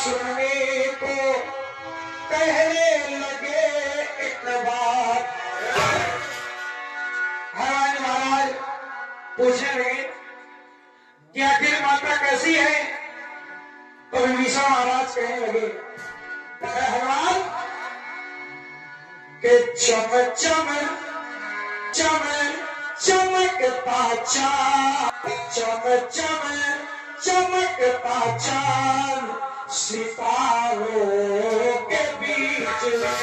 सुनने को कहने लगे एक बात। हनुमान महाराज पूछने लगे कि आखिर माता कैसी है? तो विभीषण महाराज कहने लगे हनुमान के चम चम चम चमकता चांद, चम चम चमकता चांद सितारों के बीच में।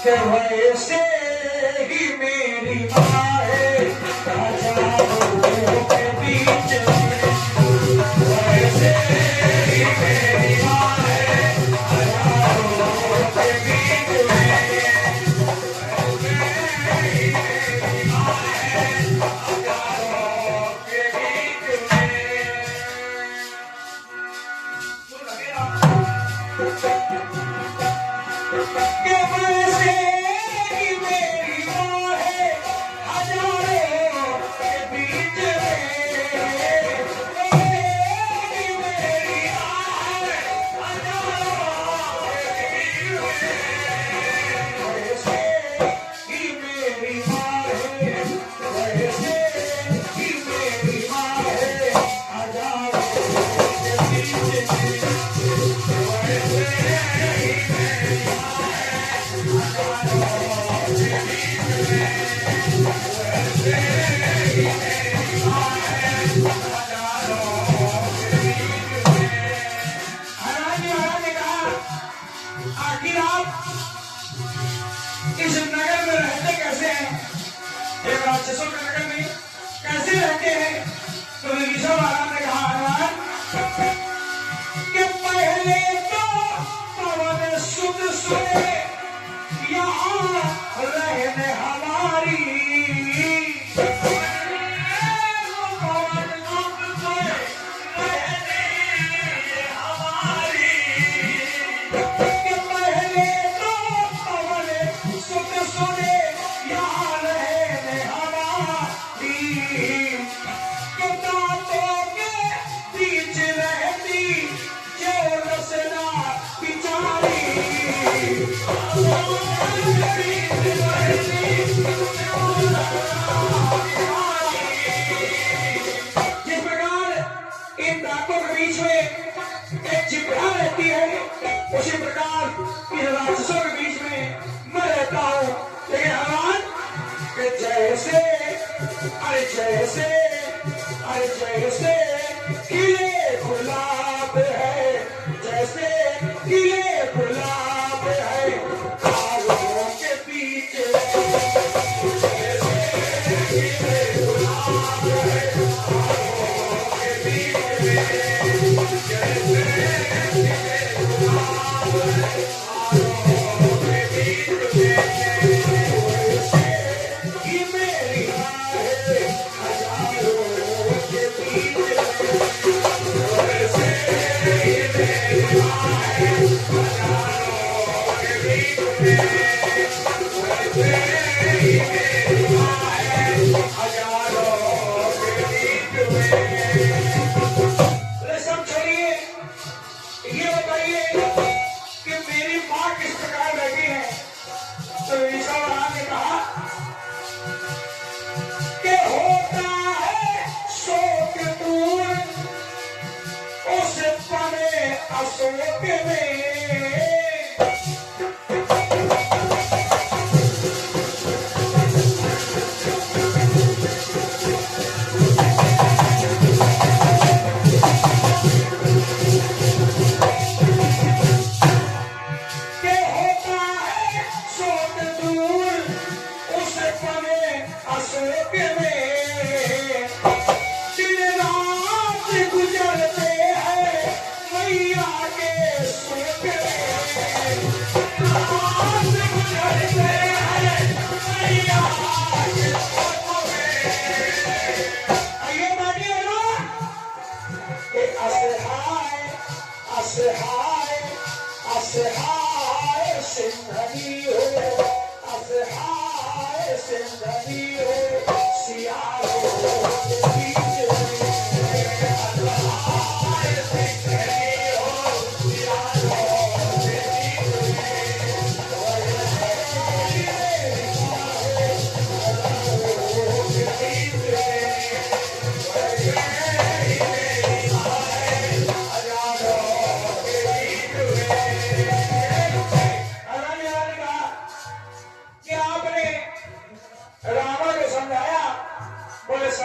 वैसे ही मेरी माँ है हजारों के बीच में, वैसे ही मेरी माँ है हजारों के बीच में, वैसे ही मेरी माँ है हजारों के बीच में। आखिर आप इस नगर में रहते कैसे हैं? एक राक्षसों के नगर में कैसे रहते हैं? तो विभीषण महाराज ने कहा हनुमान कि पहले तो पवन सुत सुने यहाँ रहने हमारी, जिस प्रकार इन दांतों के बीच में एक जिह्वा रहती है, उसी प्रकार इन राक्षसों के बीच में मैं रहता हूँ। लेकिन हनुमान के जैसे अरे जैसे अरे जैसे खिले गुलाब है, जैसे खिले गुलाब है कालों के पीछे, जैसे खिले गुलाब है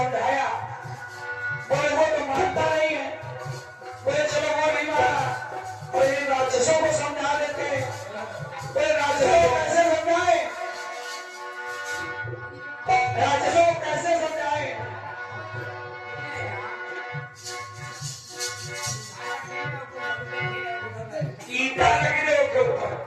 समझाया, बोले वो तो मानता नहीं है। बोले चलो वो नहीं माना, बोले इन राक्षसों को समझा देते हैं। बोले राक्षसों को कैसे समझाए, राक्षसों को कैसे समझाए? ईटा लगी उसके ऊपर।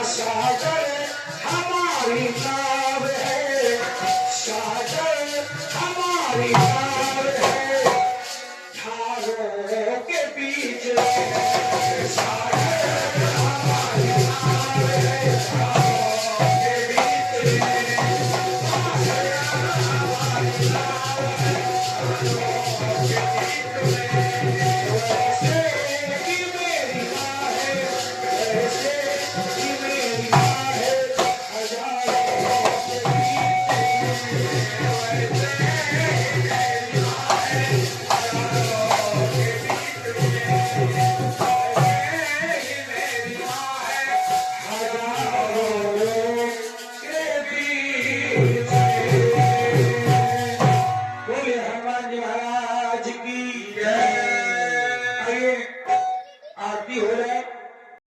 सागर हमारी नाव है, सागर हमारी